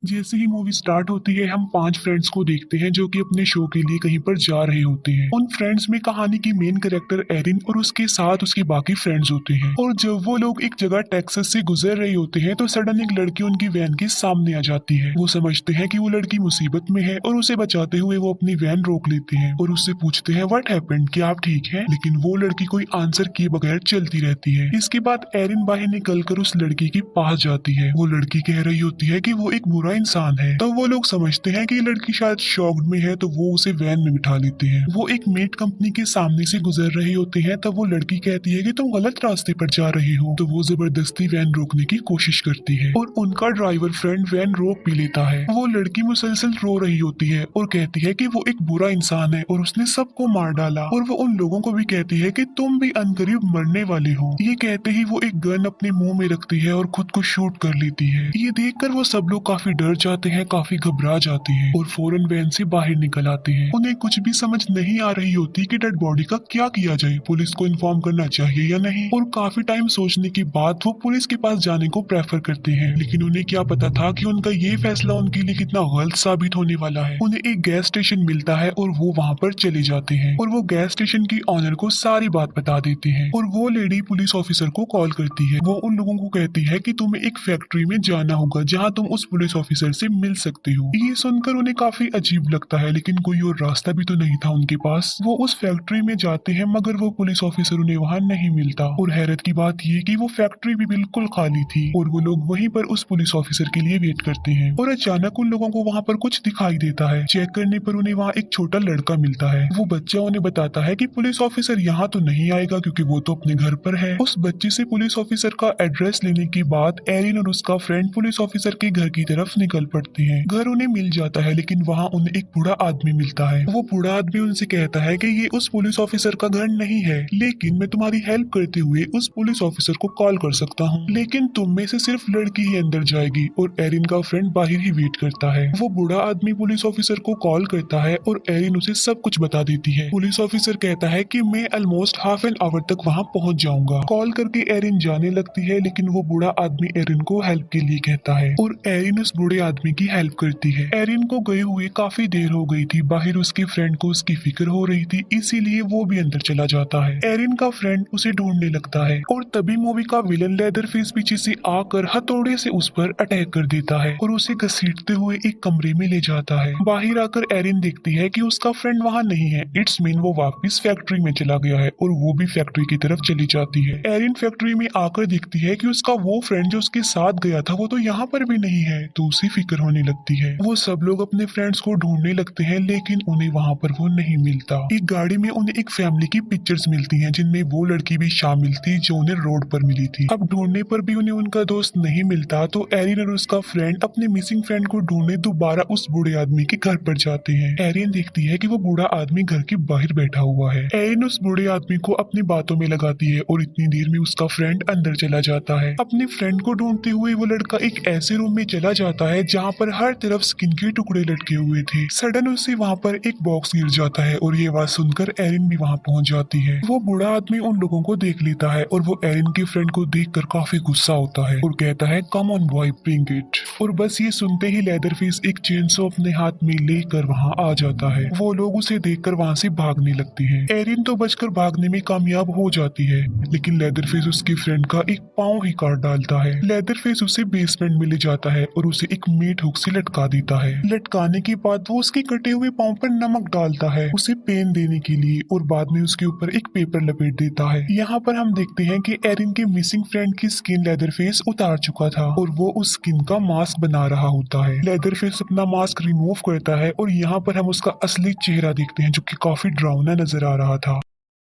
जैसे ही movie start होती है हम 5 फ्रेंड्स को देखते हैं जो कि अपने शो के लिए कहीं पर जा रहे होते हैं। उन फ्रेंड्स में कहानी की मेन कैरेक्टर एरिन और उसके साथ उसके बाकी फ्रेंड्स होते हैं। और जब वो लोग एक जगह टेक्सास से गुजर रहे होते हैं तो सडन एक लड़की उनकी वैन के सामने आ जाती है। वो समझते हैं कि वो लड़की मुसीबत में है और उसे बचाते हुए वो अपनी वैन रोक लेते हैं और उससे पूछते हैं व्हाट हैपेंड, क्या आप ठीक है? लेकिन वो लड़की कोई आंसर किए बगैर चलती रहती है। इसके बाद एरिन बाहर निकलकर उस लड़की के पास जाती है। वो लड़की कह रही होती है कि वो एक बुरा इंसान है। तो वो लोग समझते हैं कि ये लड़की शायद शॉक्ड में है, तो वो उसे वैन में बिठा लेते हैं। वो एक मीट कंपनी के सामने से गुजर रहे होते हैं, तब वो लड़की कहती है कि तुम गलत रास्ते पर जा रहे हो। तो वो जबरदस्ती वैन रोकने की कोशिश करती है और उनका ड्राइवर फ्रेंड वैन रोक भी लेता है। वो लड़की मुसलसल रो रही होती है और कहती है कि वो एक बुरा इंसान है और उसने सबको मार डाला। और वो उन लोगों को भी कहती है कि तुम भी अनकरीब मरने वाले हो। ये कहते ही वो एक गन अपने मुंह में रखती है और खुद को शूट कर लेती है। ये देखकर वो सब लोग काफी डर जाते हैं, काफी घबरा जाते हैं और फौरन वैन से बाहर निकल आते हैं। उन्हें कुछ भी समझ नहीं आ रही होती कि डेड बॉडी का क्या किया जाए, पुलिस को इन्फॉर्म करना चाहिए या नहीं। और काफी टाइम सोचने के बाद वो पुलिस के पास जाने को प्रेफर करते हैं, लेकिन उन्हें क्या पता था कि उनका ये फैसला उनके लिए कितना गलत साबित होने वाला है। उन्हें एक गैस स्टेशन मिलता है और वो वहाँ पर चले जाते हैं और वो गैस स्टेशन की ऑनर को सारी बात बता देते हैं। और वो लेडी पुलिस ऑफिसर को कॉल करती है। वो उन लोगों को कहती है कि तुम्हें एक फैक्ट्री में जाना होगा जहाँ तुम उस पुलिस ऑफिसर से मिल सकते हो। ये सुनकर उन्हें काफी अजीब लगता है, लेकिन कोई और रास्ता भी तो नहीं था उनके पास। वो उस फैक्ट्री में जाते हैं मगर वो पुलिस ऑफिसर उन्हें वहाँ नहीं मिलता। और हैरत की बात ये कि वो फैक्ट्री भी बिल्कुल खाली थी और वो लोग वहीं पर उस पुलिस ऑफिसर के लिए वेट करते हैं। और अचानक उन लोगों को वहाँ पर कुछ दिखाई देता है। चेक करने पर उन्हें वहाँ एक छोटा लड़का मिलता है। वो बच्चा उन्हें बताता है कि पुलिस ऑफिसर यहाँ तो नहीं आएगा क्योंकि वो तो अपने घर पर है। उस बच्चे से पुलिस ऑफिसर का एड्रेस लेने के बाद एरिन और उसका फ्रेंड पुलिस ऑफिसर के घर की तरफ निकल पड़ते हैं। घर उन्हें मिल जाता है, लेकिन वहाँ उन्हें एक बूढ़ा आदमी मिलता है। वो बूढ़ा आदमी उनसे कहता है कि ये उस पुलिस ऑफिसर का घर नहीं है, लेकिन मैं तुम्हारी हेल्प करते हुए उस पुलिस ऑफिसर को कॉल कर सकता हूँ, लेकिन तुम में से सिर्फ लड़की ही अंदर जाएगी। और एरिन का फ्रेंड बाहर ही वेट करता है। वो बूढ़ा आदमी पुलिस ऑफिसर को कॉल करता है और एरिन उसे सब कुछ बता देती है। पुलिस ऑफिसर कहता है कि मैं ऑलमोस्ट हाफ एन आवर तक वहाँ पहुँच जाऊंगा। कॉल करके एरिन जाने लगती है, लेकिन वो बूढ़ा आदमी एरिन को हेल्प के लिए कहता है और एरिन उस बूढ़े आदमी की हेल्प करती है। एरिन को गए हुए काफी देर हो गई थी। बाहर उसके फ्रेंड को उसकी फिक्र हो रही थी, इसीलिए वो भी अंदर चला जाता है। एरिन का फ्रेंड उसे ढूंढने लगता है और तभी मूवी का विलन लेदरफेस पीछे से आकर हथौड़े से उस पर अटैक कर देता है और उसे घसीटते हुए एक कमरे में ले जाता है। बाहर आकर एरिन देखती है कि उसका फ्रेंड वहाँ नहीं है। इट्स मीन वो वापस फैक्ट्री में चला गया है और वो भी फैक्ट्री की तरफ चली जाती है। एरिन फैक्ट्री में आकर देखती है कि उसका वो फ्रेंड जो उसके साथ गया था वो तो यहाँ पर भी नहीं है, तो उसे फिक्र होने लगती है। वो सब लोग अपने फ्रेंड्स को ढूंढने लगते हैं, लेकिन उन्हें वहाँ पर वो नहीं मिलता। एक गाड़ी में उन्हें एक फैमिली की पिक्चर्स मिलती हैं, जिनमें वो लड़की भी शामिल थी जो उन्हें रोड पर मिली थी। अब ढूंढने पर भी उन्हें उनका दोस्त नहीं मिलता, तो एरिन और उसका फ्रेंड अपने मिसिंग फ्रेंड को ढूंढने दोबारा उस बूढ़े आदमी के घर पर जाते हैं। एरिन देखती है कि वो बूढ़ा आदमी घर के बाहर बैठा हुआ है। एरिन उस बूढ़े आदमी को अपनी बातों में लगाती है और इतनी देर में उसका फ्रेंड अंदर चला जाता है। अपने फ्रेंड को ढूंढते हुए वो लड़का एक ऐसे रूम में चला जाता है जहाँ पर हर तरफ स्किन के टुकड़े लटके हुए थे। सडन उसे वहाँ पर एक बॉक्स गिर जाता है और ये आवाज सुनकर एरिन भी वहाँ पहुँच जाती है। वो बूढ़ा आदमी उन लोगों को देख लेता है और वो एरिन के फ्रेंड को देखकर काफी गुस्सा होता है और कहता है come on boy bring it. और बस ये सुनते ही लेदरफेस एक चेनसो अपने हाथ में लेकर वहाँ आ जाता है। वो लोग उसे देखकर वहाँ से भागने लगते हैं। एरिन तो बचकर भागने में कामयाब हो जाती है, लेकिन लेदरफेस उसके फ्रेंड का एक पाँव ही काट डालता है। लेदरफेस उसे बेसमेंट में ले जाता है और उसे एक मीट हुक से लटका देता है। लटकाने के बाद वो उसके कटे हुए पाँव पर नमक डालता है उसे पेन देने के लिए, और बाद में उसके ऊपर एक पेपर लपेट देता है। यहाँ पर हम देखते हैं कि एरिन के मिसिंग फ्रेंड की स्किन लेदरफेस उतार चुका था और वो उस स्किन का मास्क बना रहा होता है। लेदरफेस अपना मास्क रिमूव करता है और यहाँ पर हम उसका असली चेहरा देखते हैं जो कि काफी डरावना नजर आ रहा था।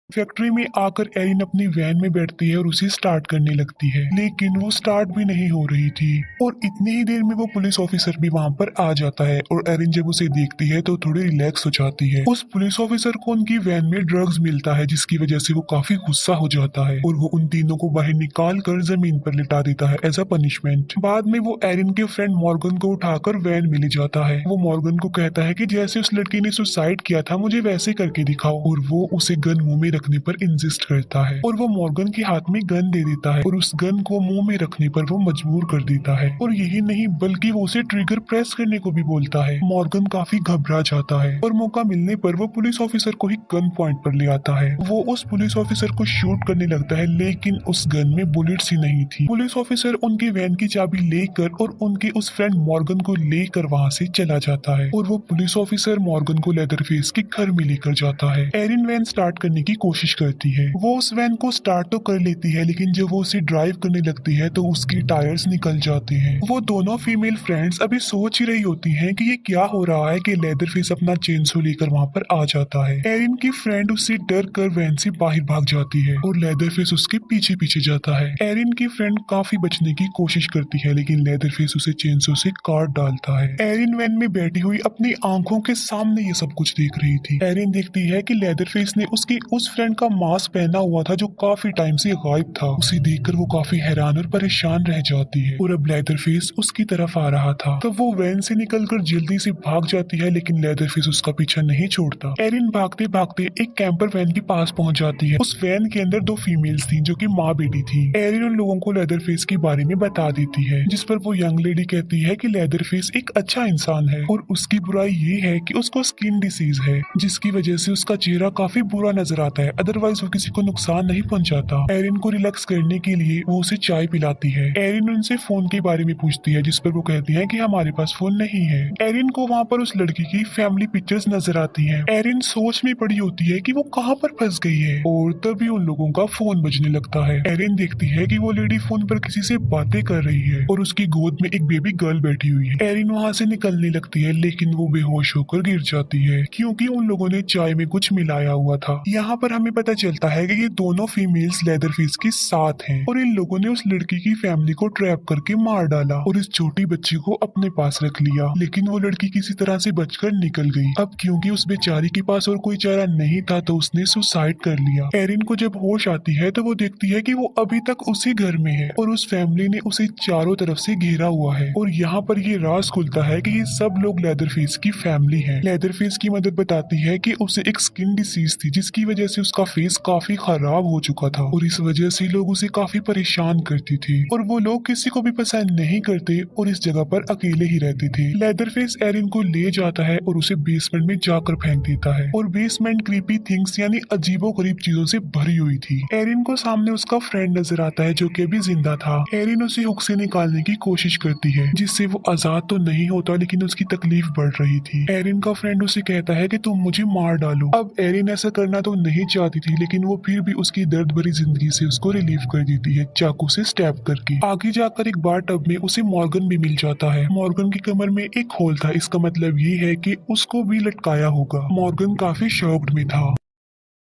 फैक्ट्री में आकर एरिन अपनी वैन में बैठती है और उसे स्टार्ट करने लगती है, लेकिन वो स्टार्ट भी नहीं हो रही थी। और इतनी ही देर में वो पुलिस ऑफिसर भी वहाँ पर आ जाता है और एरिन जब उसे देखती है तो थोड़ी रिलैक्स हो जाती है। उस पुलिस ऑफिसर को उनकी वैन में ड्रग्स मिलता है, जिसकी वजह से वो काफी गुस्सा हो जाता है और वो उन तीनों को बाहर निकाल कर जमीन पर लिटा देता है एज अ पनिशमेंट। बाद में वो एरिन के फ्रेंड मॉर्गन को उठाकर वैन में ले जाता है। वो मॉर्गन को कहता है कि जैसे उस लड़की ने सुसाइड किया था मुझे वैसे करके दिखाओ, और वो उसे गन मुंह में रखने पर इंसिस्ट करता है और वो मॉर्गन के हाथ में गन दे देता है और उस गन को मुंह में रखने पर वो मजबूर कर देता है। और यही नहीं बल्कि वो उसे ट्रिगर प्रेस करने को भी बोलता है। मॉर्गन काफी घबरा जाता है और मौका मिलने पर वो पुलिस ऑफिसर को ही गन पॉइंट पर ले आता है। वो उस पुलिस ऑफिसर को शूट करने लगता है लेकिन उस गन में बुलेट्स ही नहीं थी। पुलिस ऑफिसर उनकी वैन की चाबी लेकर और उनके उस फ्रेंड मॉर्गन को लेकर वहाँ से चला जाता है और वो पुलिस ऑफिसर मॉर्गन को लेदरफेस के घर में लेकर जाता है। एरिन वैन स्टार्ट करने की कोशिश करती है। वो उस वैन को स्टार्ट तो कर लेती है लेकिन जब वो उसे ड्राइव करने लगती है तो उसके टायर्स निकल जाते हैं। वो दोनों फीमेल फ्रेंड्स अभी सोच ही रही होती हैं कि ये क्या हो रहा है कि लेदरफेस अपना चेनसो लेकर वहाँ पर आ जाता है। एरिन की फ्रेंड उससे डर कर वैन से बाहर भाग जाती है और लेदरफेस उसके पीछे पीछे जाता है। एरिन की फ्रेंड काफी बचने की कोशिश करती है लेकिन लेदरफेस उसे चेनसो से काट डालता है। एरिन वैन में बैठी हुई अपनी आंखों के सामने ये सब कुछ देख रही थी। एरिन देखती है कि लेदरफेस ने उसकी उस फ्रेंड का मास्क पहना हुआ था जो काफी टाइम से गायब था। उसे देखकर वो काफी हैरान और परेशान रह जाती है और अब लेदरफेस उसकी तरफ आ रहा था। तब वो वैन से निकलकर जल्दी से भाग जाती है लेकिन लेदरफेस उसका पीछा नहीं छोड़ता। एरिन भागते भागते एक कैंपर वैन के पास पहुंच जाती है। उस वैन के अंदर दो फीमेल्स थी जो कि माँ बेटी थी। एरिन उन लोगों को लेदरफेस के बारे में बता देती है जिस पर वो यंग लेडी कहती है कि लेदरफेस एक अच्छा इंसान है और उसकी बुराई ये है कि उसको स्किन डिसीज है जिसकी वजह से उसका चेहरा काफी बुरा नजर आता है, अदरवाइज वो किसी को नुकसान नहीं पहुंचाता। एरिन को रिलैक्स करने के लिए वो उसे चाय पिलाती है। एरिन उनसे फोन के बारे में पूछती है जिस पर वो कहती है कि हमारे पास फोन नहीं है। एरिन को वहाँ पर उस लड़की की फैमिली पिक्चर्स नजर आती हैं। एरिन सोच में पड़ी होती है कि वो कहाँ पर फंस गई है और तभी उन लोगों का फोन बजने लगता है। एरिन देखती है कि वो लेडी फोन पर किसी से बातें कर रही है और उसकी गोद में एक बेबी गर्ल बैठी हुई है। एरिन वहाँ से निकलने लगती है लेकिन वो बेहोश होकर गिर जाती है क्योंकि उन लोगों ने चाय में कुछ मिलाया हुआ था। यहाँ पर हमें पता चलता है कि ये दोनों फीमेल्स लेदरफेस के साथ हैं और इन लोगों ने उस लड़की की फैमिली को ट्रैप करके मार डाला और इस छोटी बच्ची को अपने पास रख लिया। लेकिन वो लड़की किसी तरह से बचकर निकल गई। अब क्योंकि उस बेचारी के पास और कोई चारा नहीं था तो उसने सुसाइड कर लिया। एरिन को जब होश आती है तो वो देखती है कि वो अभी तक उसी घर में है और उस फैमिली ने उसे चारों तरफ से घेरा हुआ है और यहाँ पर ये राज खुलता है कि ये सब लोग लेदरफेस की फैमिली है। लेदरफेस की मदद बताती है कि उसे एक स्किन डिसीज थी जिसकी वजह से उसका फेस काफी खराब हो चुका था और इस वजह से लोग उसे काफी परेशान करती थी और वो लोग किसी को भी पसंद नहीं करते और इस जगह पर अकेले ही रहते थे। लेदरफेस एरिन को ले जाता है और उसे बेसमेंट में जाकर फेंक देता है और बेसमेंट क्रीपी थिंग्स यानी अजीबोगरीब चीजों से भरी हुई थी। एरिन को सामने उसका फ्रेंड नजर आता है जो कि अभी जिंदा था। एरिन उसे हुक से निकालने की कोशिश करती है जिससे वो आजाद तो नहीं होता लेकिन उसकी तकलीफ बढ़ रही थी। एरिन का फ्रेंड उसे कहता है कि तुम मुझे मार डालो। अब एरिन ऐसा करना तो नहीं चाहती थी लेकिन वो फिर भी उसकी दर्द भरी जिंदगी से उसको रिलीव कर देती है चाकू से स्टैब करके। आगे जाकर एक बार टब में उसे मॉर्गन भी मिल जाता है। मॉर्गन की कमर में एक होल था, इसका मतलब ये है कि उसको भी लटकाया होगा। मॉर्गन काफी शॉक्ड में था।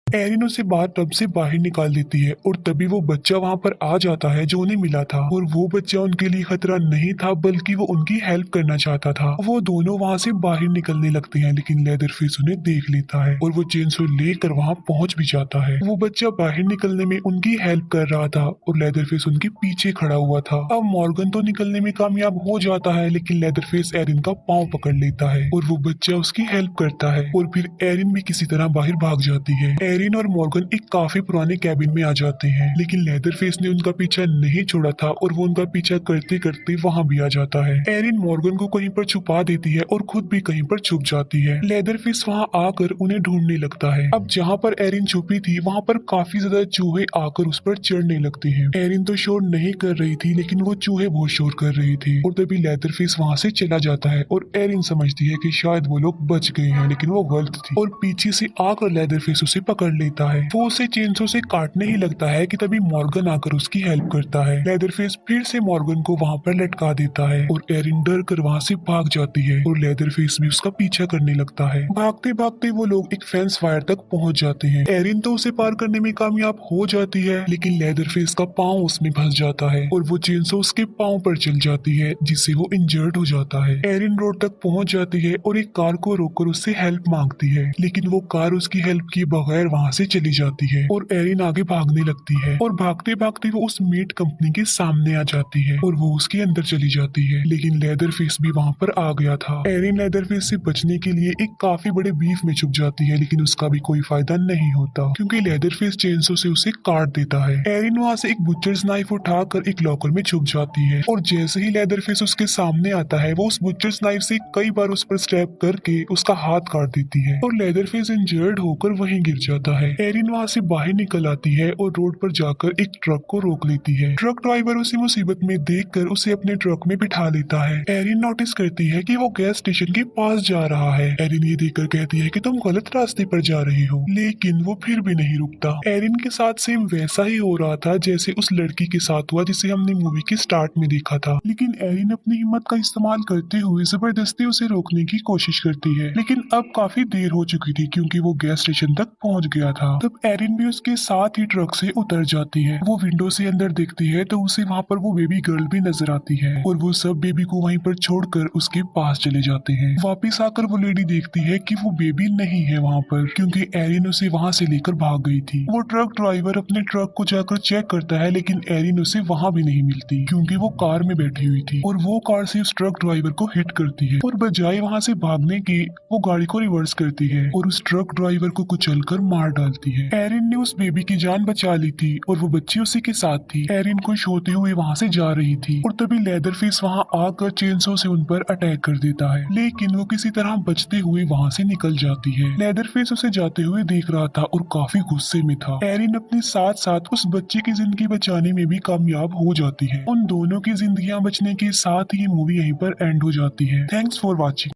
एरिन उसे बार टब से बाहर निकाल देती है और तभी वो बच्चा वहाँ पर आ जाता है जो उन्हें मिला था और वो बच्चा उनके लिए खतरा नहीं था बल्कि वो उनकी हेल्प करना चाहता था। वो दोनों वहाँ से बाहर निकलने लगते हैं लेकिन लेदरफेस उन्हें देख लेता है और वो चेनसो लेकर वहाँ पहुँच भी जाता है। वो बच्चा बाहर निकलने में उनकी हेल्प कर रहा था और लेदरफेस उनके पीछे खड़ा हुआ था। अब मॉर्गन तो निकलने में कामयाब हो जाता है लेकिन लेदरफेस एरिन का पाँव पकड़ लेता है और वो बच्चा उसकी हेल्प करता है और फिर एरिन भी किसी तरह बाहर भाग जाती है। एरिन और मॉर्गन एक काफी पुराने कैबिन में आ जाते हैं लेकिन लेदरफेस ने उनका पीछा नहीं छोड़ा था और वो उनका पीछा करते करते वहाँ भी आ जाता है। एरिन मॉर्गन को कहीं पर छुपा देती है और खुद भी कहीं पर छुप जाती है। लेदरफेस वहाँ आकर उन्हें ढूंढने लगता है। अब जहाँ पर एरिन छुपी थी वहाँ पर काफी ज्यादा चूहे आकर उस पर चढ़ने लगते हैं। एरिन तो शोर नहीं कर रही थी लेकिन वो चूहे बहुत शोर कर रहे थे और तभी लेदरफेस वहाँ से चला जाता है और एरिन समझती है कि शायद वो लोग बच गए हैं लेकिन वो गलत थी और पीछे से आकर लेदरफेस उसे पकड़ लेता है। वो उसे चेनसो से काटने ही लगता है कि तभी मॉर्गन आकर उसकी हेल्प करता है। लेदरफेस फिर से मॉर्गन को वहाँ पर लटका देता है और एरिन डर कर वहाँ से भाग जाती है और लेदरफेस भी उसका पीछा करने लगता है। भागते भागते वो लोग एक फेंस वायर तक पहुँच जाते हैं। एरिन तो उसे पार करने में कामयाब हो जाती है लेकिन लेदरफेस का पाँव उसमें फंस जाता है और वो चेनसो उसके पाँव पर चल जाती है जिससे वो इंजर्ड हो जाता है। एरिन रोड तक पहुँच जाती है और एक कार को रोककर उससे हेल्प मांगती है लेकिन वो कार उसकी हेल्प किए बगैर वहाँ से चली जाती है और एरिन आगे भागने लगती है और भागते भागते वो उस मीट कंपनी के सामने आ जाती है और वो उसके अंदर चली जाती है, लेकिन लेदरफेस भी वहाँ पर आ गया था। एरिन लेदरफेस से बचने के लिए एक काफी बड़े बीफ में छुप जाती है, लेकिन उसका भी कोई फायदा नहीं होता क्योंकि लेदरफेस चेंसो से उसे काट देता है। एरिन वहाँ से एक बुचर्स नाइफ उठाकर एक लॉकर में छुप जाती है और जैसे ही लेदरफेस उसके सामने आता है वो उस बुचर्स नाइफ से कई बार उस पर स्टैब करके उसका हाथ काट देती है और लेदरफेस इंजर्ड होकर वहीं गिर जाता है। एरिन वहाँ से बाहर निकल आती है और रोड पर जाकर एक ट्रक को रोक लेती है। ट्रक ड्राइवर उसी मुसीबत में देखकर उसे अपने ट्रक में बिठा लेता है। एरिन नोटिस करती है कि वो गैस स्टेशन के पास जा रहा है। एरिन ये देखकर कहती है कि तुम गलत रास्ते पर जा रही हो, लेकिन वो फिर भी नहीं रुकता। एरिन के साथ सेम वैसा ही हो रहा था जैसे उस लड़की के साथ हुआ जिसे हमने मूवी के स्टार्ट में देखा था, लेकिन एरिन अपनी हिम्मत का इस्तेमाल करते हुए जबरदस्ती उसे रोकने की कोशिश करती है, लेकिन अब काफी देर हो चुकी थी क्योंकि वो गैस स्टेशन तक पहुंच गया था। तब एरिन भी उसके साथ ही ट्रक से उतर जाती है। वो विंडो से अंदर देखती है तो उसे वहाँ पर वो बेबी गर्ल भी नजर आती है और वो सब बेबी को वहीं पर छोड़कर उसके पास चले जाते हैं। वापिस आकर वो लेडी देखती है कि वो बेबी नहीं है वहाँ पर क्योंकि एरिन उसे वहाँ से लेकर भाग गई थी। वो ट्रक ड्राइवर अपने ट्रक को जाकर चेक करता है, लेकिन एरिन उसे वहाँ भी नहीं मिलती क्योंकि वो कार में बैठी हुई थी और वो कार से उस ट्रक ड्राइवर को हिट करती है और बजाय वहाँ से भागने की वो गाड़ी को रिवर्स करती है और उस ट्रक ड्राइवर को कुचलकर मार डालती है। एरिन ने उस बेबी की जान बचा ली थी और वो बच्ची उसी के साथ थी। एरिन खुश होते हुए वहाँ से जा रही थी और तभी लेदरफेस वहाँ आकर चेनसो से उन पर अटैक कर देता है, लेकिन वो किसी तरह बचते हुए वहाँ से निकल जाती है। लेदरफेस उसे जाते हुए देख रहा था और काफी गुस्से में था। एरिन अपने साथ साथ उस बच्चे की जिंदगी बचाने में भी कामयाब हो जाती है। उन दोनों की जिंदगियां बचने के साथ ही मूवी यहीं पर एंड हो जाती है। Thanks for watching.